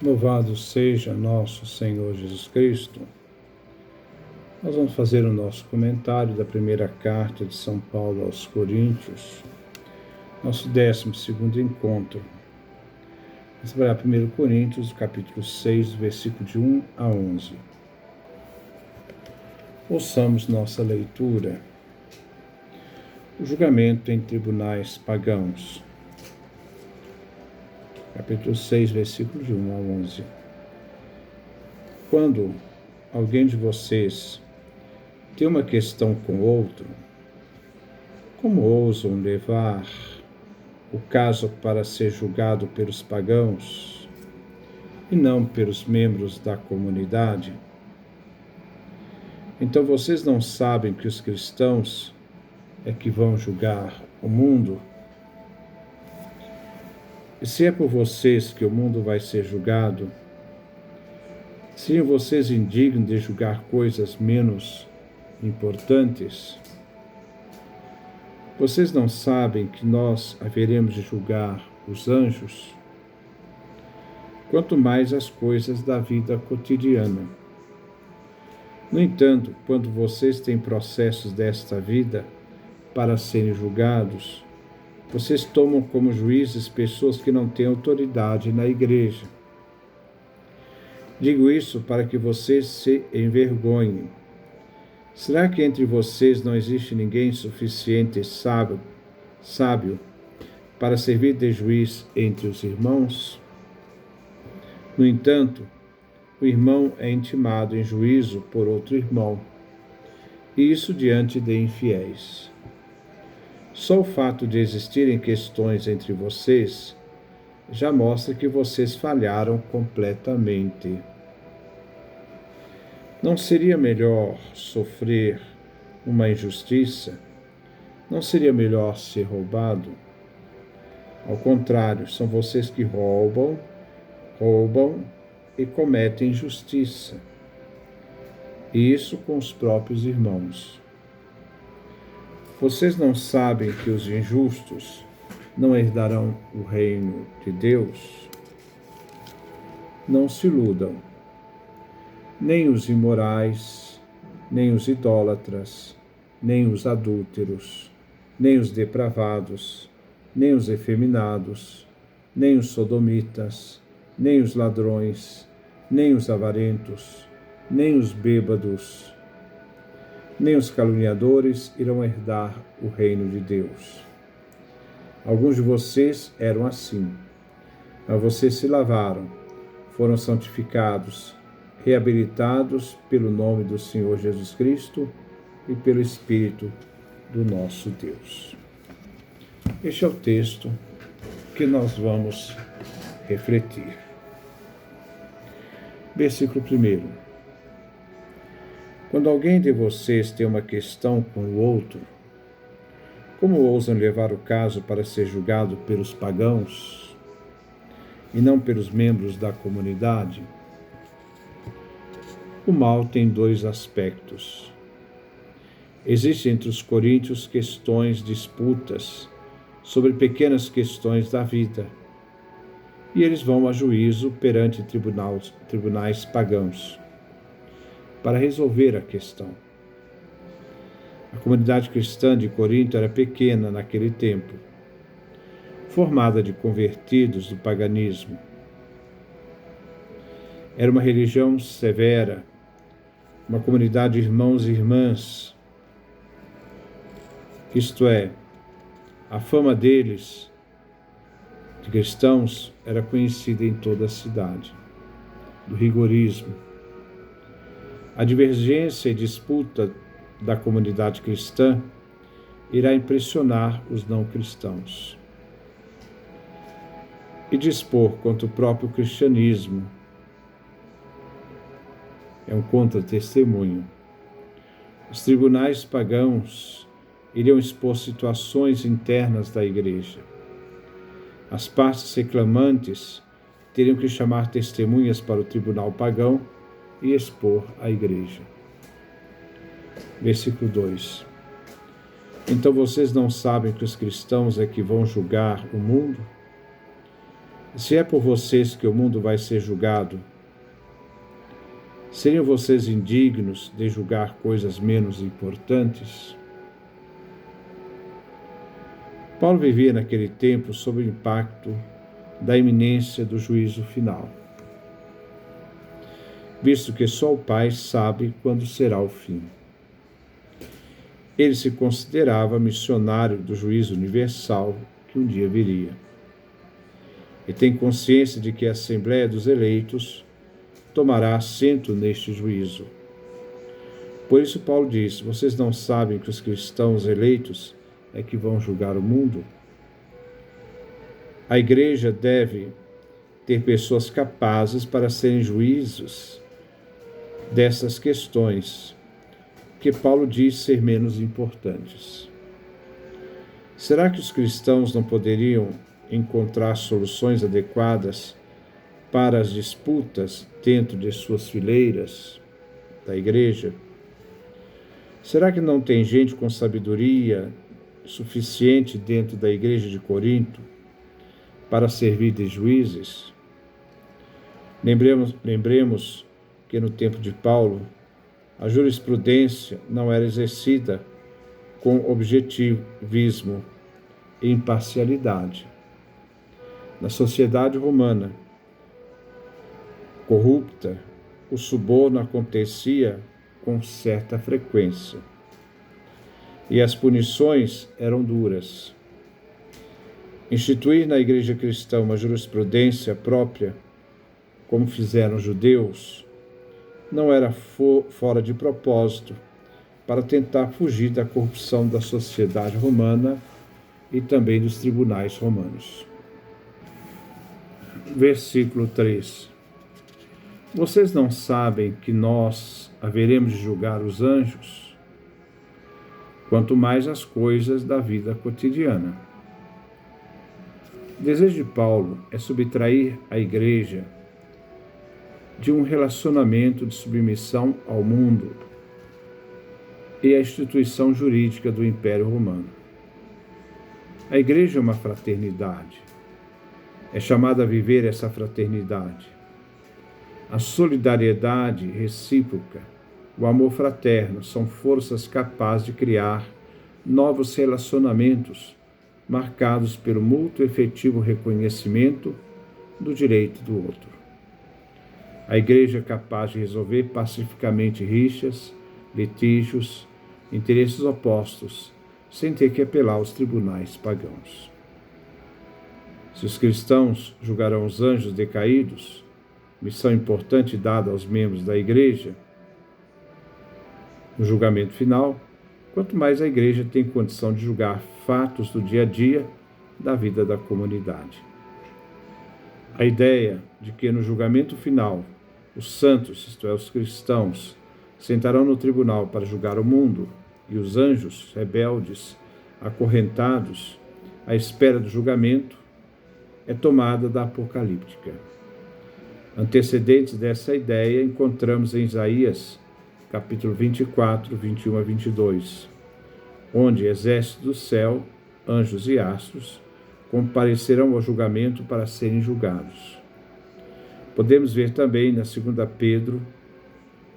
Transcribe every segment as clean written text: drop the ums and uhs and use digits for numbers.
Louvado seja nosso Senhor Jesus Cristo. Nós vamos fazer o nosso comentário da primeira carta de São Paulo aos Coríntios, nosso 12º encontro. Vamos trabalhar 1 Coríntios, capítulo 6, versículo de 1 a 11. Ouçamos nossa leitura. O julgamento em tribunais pagãos. Capítulo 6, versículo de 1 a 11. Quando alguém de vocês tem uma questão com outro, como ousam levar o caso para ser julgado pelos pagãos e não pelos membros da comunidade? Então vocês não sabem que os cristãos é que vão julgar o mundo? E se é por vocês que o mundo vai ser julgado, seriam vocês indignos de julgar coisas menos importantes? Vocês não sabem que nós haveremos de julgar os anjos? Quanto mais as coisas da vida cotidiana. No entanto, quando vocês têm processos desta vida para serem julgados, vocês tomam como juízes pessoas que não têm autoridade na igreja. Digo isso para que vocês se envergonhem. Será que entre vocês não existe ninguém suficiente sábio para servir de juiz entre os irmãos? No entanto, o irmão é intimado em juízo por outro irmão, e isso diante de infiéis. Só o fato de existirem questões entre vocês já mostra que vocês falharam completamente. Não seria melhor sofrer uma injustiça? Não seria melhor ser roubado? Ao contrário, são vocês que roubam e cometem injustiça. E isso com os próprios irmãos. Vocês não sabem que os injustos não herdarão o reino de Deus? Não se iludam. Nem os imorais, nem os idólatras, nem os adúlteros, nem os depravados, nem os efeminados, nem os sodomitas, nem os ladrões, nem os avarentos, nem os bêbados, nem os caluniadores irão herdar o reino de Deus. Alguns de vocês eram assim, mas vocês se lavaram, foram santificados, reabilitados pelo nome do Senhor Jesus Cristo e pelo Espírito do nosso Deus. Este é o texto que nós vamos refletir. Versículo 1. Quando alguém de vocês tem uma questão com o outro, como ousam levar o caso para ser julgado pelos pagãos e não pelos membros da comunidade? O mal tem dois aspectos. Existem entre os coríntios disputas sobre pequenas questões da vida, e eles vão a juízo perante tribunais pagãos para resolver a questão. A comunidade cristã de Corinto era pequena naquele tempo, formada de convertidos do paganismo. Era uma religião severa, uma comunidade de irmãos e irmãs. Isto é, a fama deles, de cristãos, era conhecida em toda a cidade, do rigorismo. A divergência e disputa da comunidade cristã irá impressionar os não cristãos e dispor contra o próprio cristianismo. É um contra-testemunho. Os tribunais pagãos iriam expor situações internas da igreja. As partes reclamantes teriam que chamar testemunhas para o tribunal pagão e expor a igreja. Versículo 2. Então vocês não sabem que os cristãos é que vão julgar o mundo? Se é por vocês que o mundo vai ser julgado, seriam vocês indignos de julgar coisas menos importantes? Paulo vivia naquele tempo sob o impacto da iminência do juízo final, visto que só o Pai sabe quando será o fim. Ele se considerava missionário do juízo universal que um dia viria. E tem consciência de que a Assembleia dos Eleitos tomará assento neste juízo. Por isso Paulo diz: vocês não sabem que os cristãos eleitos é que vão julgar o mundo? A igreja deve ter pessoas capazes para serem juízes dessas questões que Paulo diz ser menos importantes. Será que os cristãos não poderiam encontrar soluções adequadas para as disputas dentro de suas fileiras da igreja? Será que não tem gente com sabedoria suficiente dentro da igreja de Corinto para servir de juízes? Lembremos que no tempo de Paulo, a jurisprudência não era exercida com objetivismo e imparcialidade. Na sociedade romana corrupta, o suborno acontecia com certa frequência e as punições eram duras. Instituir na igreja cristã uma jurisprudência própria, como fizeram os judeus, não era fora de propósito para tentar fugir da corrupção da sociedade romana e também dos tribunais romanos. Versículo 3. Vocês não sabem que nós haveremos de julgar os anjos? Quanto mais as coisas da vida cotidiana. O desejo de Paulo é subtrair a igreja de um relacionamento de submissão ao mundo e à instituição jurídica do Império Romano. A igreja é uma fraternidade. É chamada a viver essa fraternidade. A solidariedade recíproca, o amor fraterno são forças capazes de criar novos relacionamentos marcados pelo mútuo efetivo reconhecimento do direito do outro. A igreja é capaz de resolver pacificamente rixas, litígios, interesses opostos, sem ter que apelar aos tribunais pagãos. Se os cristãos julgarão os anjos decaídos, missão importante dada aos membros da igreja, no julgamento final, quanto mais a igreja tem condição de julgar fatos do dia a dia da vida da comunidade. A ideia de que no julgamento final os santos, isto é, os cristãos, sentarão no tribunal para julgar o mundo e os anjos rebeldes, acorrentados à espera do julgamento, é tomada da apocalíptica. Antecedentes dessa ideia encontramos em Isaías, capítulo 24, 21 a 22, onde exércitos do céu, anjos e astros, comparecerão ao julgamento para serem julgados. Podemos ver também na segunda Pedro,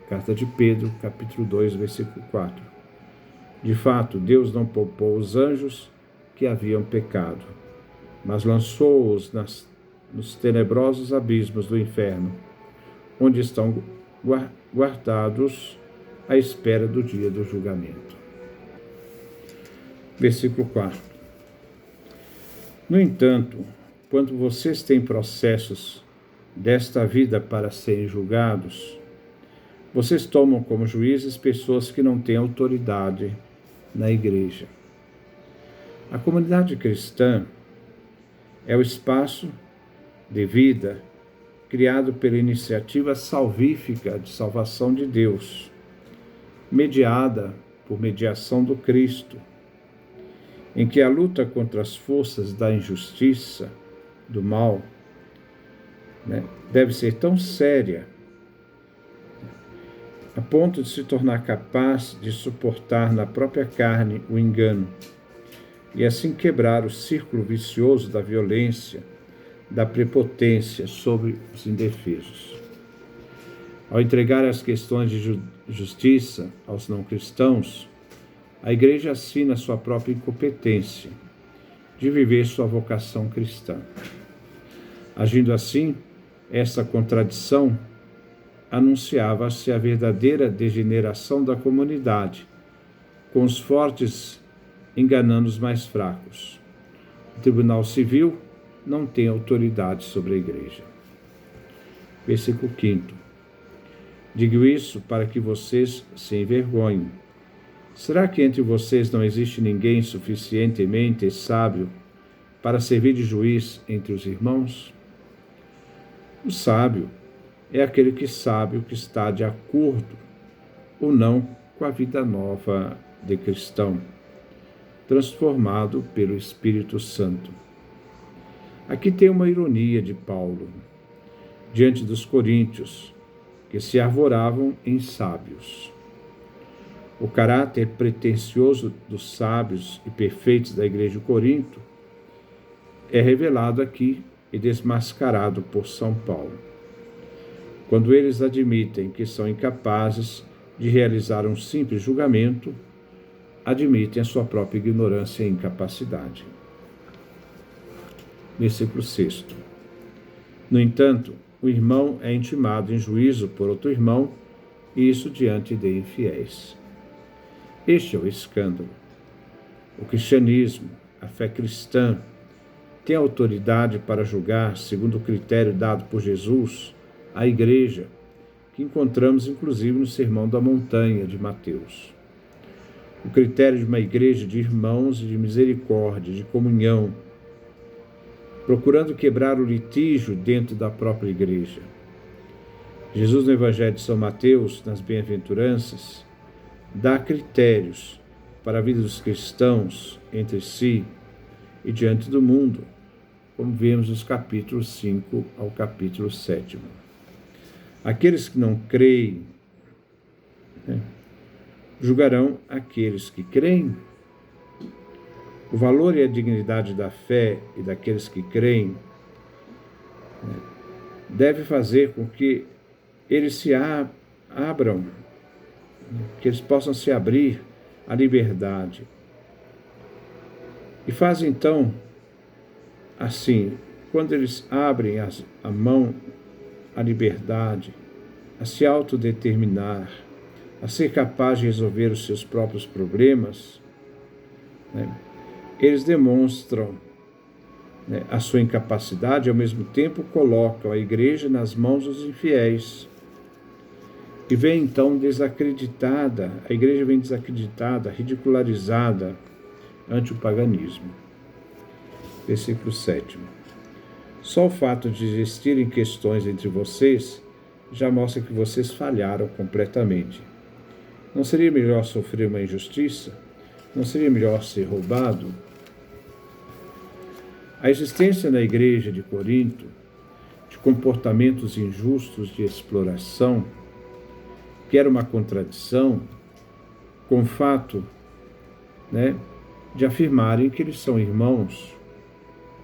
carta de Pedro, capítulo 2, versículo 4. De fato, Deus não poupou os anjos que haviam pecado, mas lançou-os nos tenebrosos abismos do inferno, onde estão guardados à espera do dia do julgamento. Versículo 4. No entanto, quando vocês têm processos desta vida para serem julgados, vocês tomam como juízes pessoas que não têm autoridade na igreja. A comunidade cristã é o espaço de vida criado pela iniciativa salvífica de salvação de Deus, mediada por mediação do Cristo, em que a luta contra as forças da injustiça, do mal, deve ser tão séria a ponto de se tornar capaz de suportar na própria carne o engano e assim quebrar o círculo vicioso da violência, da prepotência sobre os indefesos. Ao entregar as questões de justiça aos não cristãos, a Igreja assina sua própria incompetência de viver sua vocação cristã. Agindo assim, essa contradição anunciava-se a verdadeira degeneração da comunidade, com os fortes enganando os mais fracos. O Tribunal Civil não tem autoridade sobre a Igreja. Versículo 5. Digo isso para que vocês se envergonhem. Será que entre vocês não existe ninguém suficientemente sábio para servir de juiz entre os irmãos? O sábio é aquele que sabe o que está de acordo ou não com a vida nova de cristão, transformado pelo Espírito Santo. Aqui tem uma ironia de Paulo, diante dos coríntios, que se arvoravam em sábios. O caráter pretensioso dos sábios e perfeitos da igreja de Corinto é revelado aqui e desmascarado por São Paulo, quando eles admitem que são incapazes de realizar um simples julgamento, admitem a sua própria ignorância e incapacidade. Versículo 6. No entanto, o irmão é intimado em juízo por outro irmão, e isso diante de infiéis. Este é o escândalo. O cristianismo, a fé cristã, tem autoridade para julgar, segundo o critério dado por Jesus, a Igreja, que encontramos inclusive no Sermão da Montanha de Mateus. O critério de uma igreja de irmãos e de misericórdia, de comunhão, procurando quebrar o litígio dentro da própria igreja. Jesus, no Evangelho de São Mateus, nas Bem-aventuranças, dá critérios para a vida dos cristãos entre si e diante do mundo, como vemos nos capítulos 5 ao capítulo 7. Aqueles que não creem, julgarão aqueles que creem. O valor e a dignidade da fé e daqueles que creem deve fazer com que eles se abram, que eles possam se abrir à liberdade. E faz então assim, quando eles abrem a mão à liberdade, a se autodeterminar, a ser capaz de resolver os seus próprios problemas, eles demonstram a sua incapacidade e, ao mesmo tempo, colocam a igreja nas mãos dos infiéis. E vem então desacreditada, a igreja vem desacreditada, ridicularizada ante o paganismo. Versículo 7. Só o fato de existirem questões entre vocês já mostra que vocês falharam completamente. Não seria melhor sofrer uma injustiça? Não seria melhor ser roubado? A existência na igreja de Corinto de comportamentos injustos de exploração, que era uma contradição com o fato de afirmarem que eles são irmãos.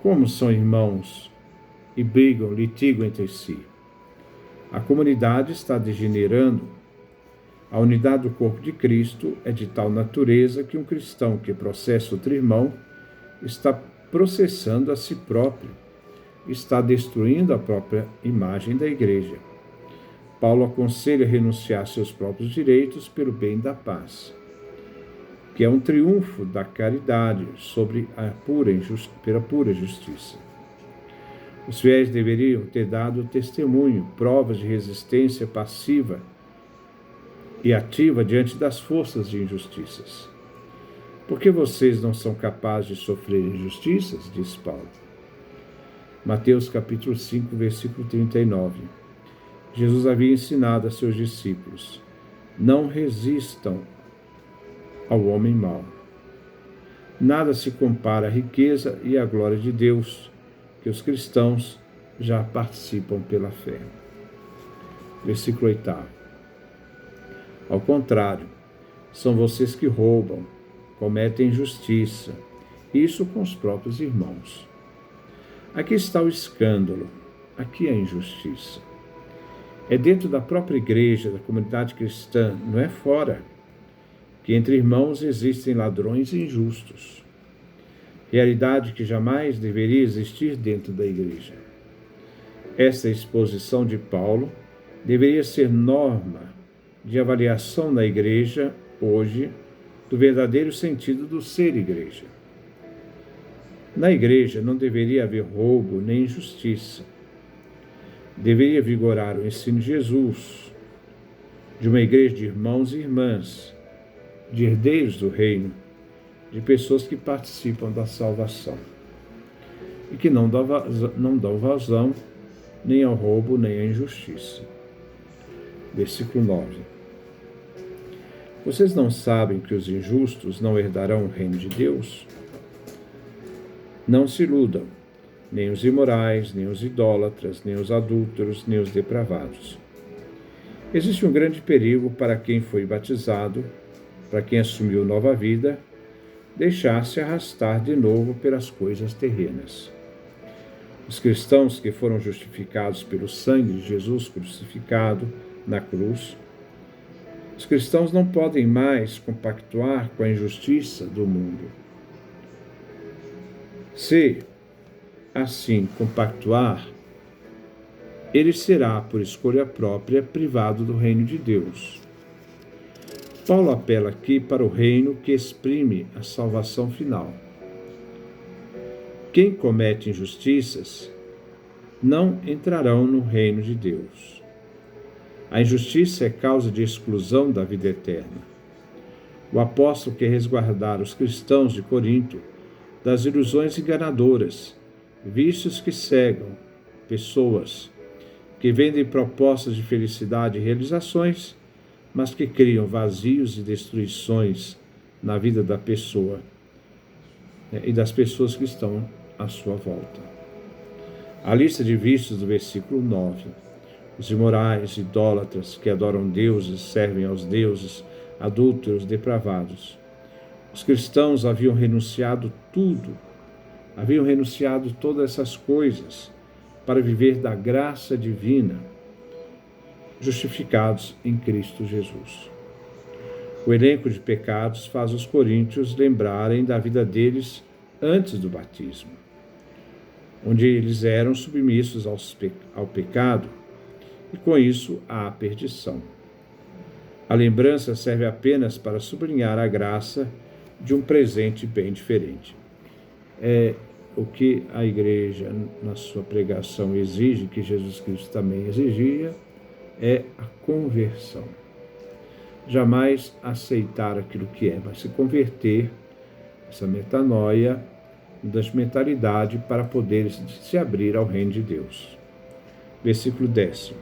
Como são irmãos e brigam, litigam entre si? A comunidade está degenerando. A unidade do corpo de Cristo é de tal natureza que um cristão que processa outro irmão está processando a si próprio, está destruindo a própria imagem da igreja. Paulo aconselha a renunciar a seus próprios direitos pelo bem da paz, que é um triunfo da caridade sobre pela pura justiça. Os fiéis deveriam ter dado testemunho, provas de resistência passiva e ativa diante das forças de injustiças. Por que vocês não são capazes de sofrer injustiças? Diz Paulo. Mateus capítulo 5, versículo 39. Jesus havia ensinado a seus discípulos: não resistam ao homem mau. Nada se compara à riqueza e à glória de Deus, que os cristãos já participam pela fé. Versículo 8. Ao contrário, são vocês que roubam, cometem injustiça, isso com os próprios irmãos. Aqui está o escândalo, aqui a injustiça. É dentro da própria igreja, da comunidade cristã, não é fora, que entre irmãos existem ladrões injustos. Realidade que jamais deveria existir dentro da igreja. Esta exposição de Paulo deveria ser norma de avaliação na igreja hoje do verdadeiro sentido do ser igreja. Na igreja não deveria haver roubo nem injustiça. Deveria vigorar o ensino de Jesus, de uma igreja de irmãos e irmãs, de herdeiros do reino, de pessoas que participam da salvação e que não dão vazão nem ao roubo nem à injustiça. Versículo 9. Vocês não sabem que os injustos não herdarão o reino de Deus? Não se iludam, nem os imorais, nem os idólatras, nem os adúlteros, nem os depravados. Existe um grande perigo para quem foi batizado, para quem assumiu nova vida, deixar-se arrastar de novo pelas coisas terrenas. Os cristãos que foram justificados pelo sangue de Jesus crucificado na cruz, os cristãos não podem mais compactuar com a injustiça do mundo. Se assim compactuar, ele será, por escolha própria, privado do reino de Deus. Paulo apela aqui para o reino que exprime a salvação final. Quem comete injustiças não entrarão no reino de Deus. A injustiça é causa de exclusão da vida eterna. O apóstolo quer resguardar os cristãos de Corinto das ilusões enganadoras, vícios que cegam, pessoas que vendem propostas de felicidade e realizações, mas que criam vazios e destruições na vida da pessoa e das pessoas que estão à sua volta. A lista de vícios do versículo 9. Os imorais, idólatras, que adoram deuses, servem aos deuses, adúlteros, depravados. Os cristãos haviam renunciado tudo, haviam renunciado todas essas coisas para viver da graça divina, justificados em Cristo Jesus. O elenco de pecados faz os coríntios lembrarem da vida deles antes do batismo, onde eles eram submissos ao pecado e, com isso, à perdição. A lembrança serve apenas para sublinhar a graça de um presente bem diferente. É o que a igreja, na sua pregação, exige, que Jesus Cristo também exigia, é a conversão. Jamais aceitar aquilo que é, mas se converter, essa metanoia, das mentalidade para poder se abrir ao reino de Deus. Versículo 10.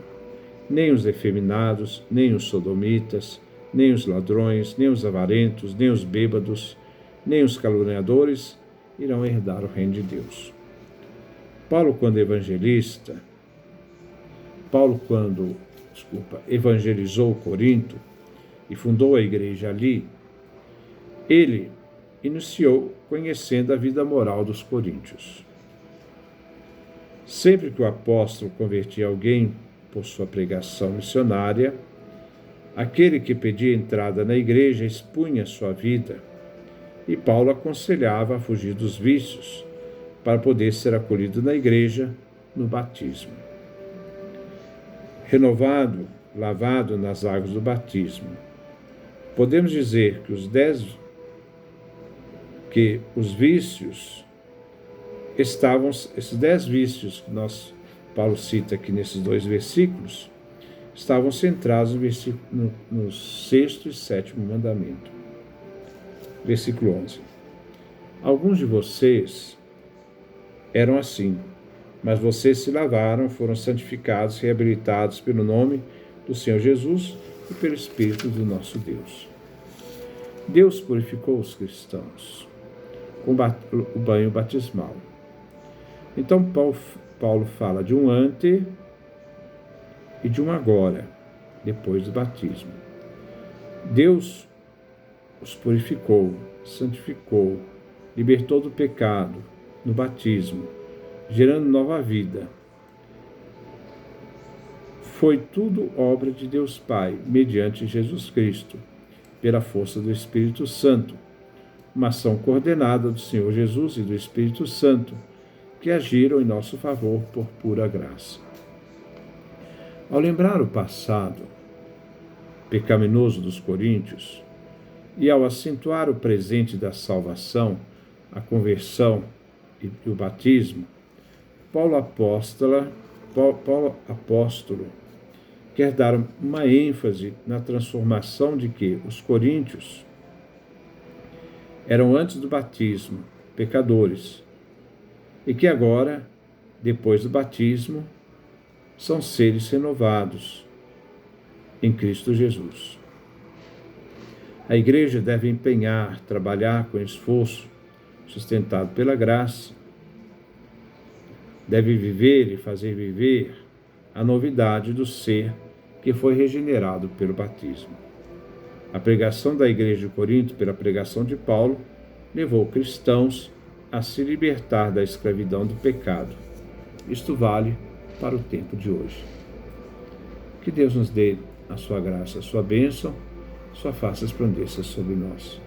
Nem os efeminados, nem os sodomitas, nem os ladrões, nem os avarentos, nem os bêbados, nem os caluniadores irão herdar o reino de Deus. Paulo, quando evangelizou Corinto e fundou a igreja ali, ele iniciou conhecendo a vida moral dos coríntios. Sempre que o apóstolo convertia alguém por sua pregação missionária, aquele que pedia entrada na igreja expunha sua vida, e Paulo aconselhava a fugir dos vícios para poder ser acolhido na igreja no batismo. Renovado, lavado nas águas do batismo, podemos dizer que os vícios estavam, esses 10 vícios que Paulo cita aqui nesses 2 versículos, estavam centrados no 6º e 7º mandamento. Versículo 11. Alguns de vocês eram assim, mas vocês se lavaram, foram santificados, reabilitados pelo nome do Senhor Jesus e pelo Espírito do nosso Deus. Deus purificou os cristãos com o banho batismal. Então Paulo fala de um antes e de um agora, depois do batismo. Deus os purificou, santificou, libertou do pecado no batismo, gerando nova vida. Foi tudo obra de Deus Pai, mediante Jesus Cristo, pela força do Espírito Santo, uma ação coordenada do Senhor Jesus e do Espírito Santo, que agiram em nosso favor por pura graça. Ao lembrar o passado pecaminoso dos coríntios e ao acentuar o presente da salvação, a conversão e o batismo, Paulo apóstolo quer dar uma ênfase na transformação de que os coríntios eram antes do batismo pecadores e que agora, depois do batismo, são seres renovados em Cristo Jesus. A Igreja deve empenhar, trabalhar com esforço, sustentado pela graça, deve viver e fazer viver a novidade do ser que foi regenerado pelo batismo. A pregação da Igreja de Corinto, pela pregação de Paulo, levou cristãos a se libertar da escravidão do pecado. Isto vale para o tempo de hoje. Que Deus nos dê a sua graça, a sua bênção, sua face resplandeça sobre nós.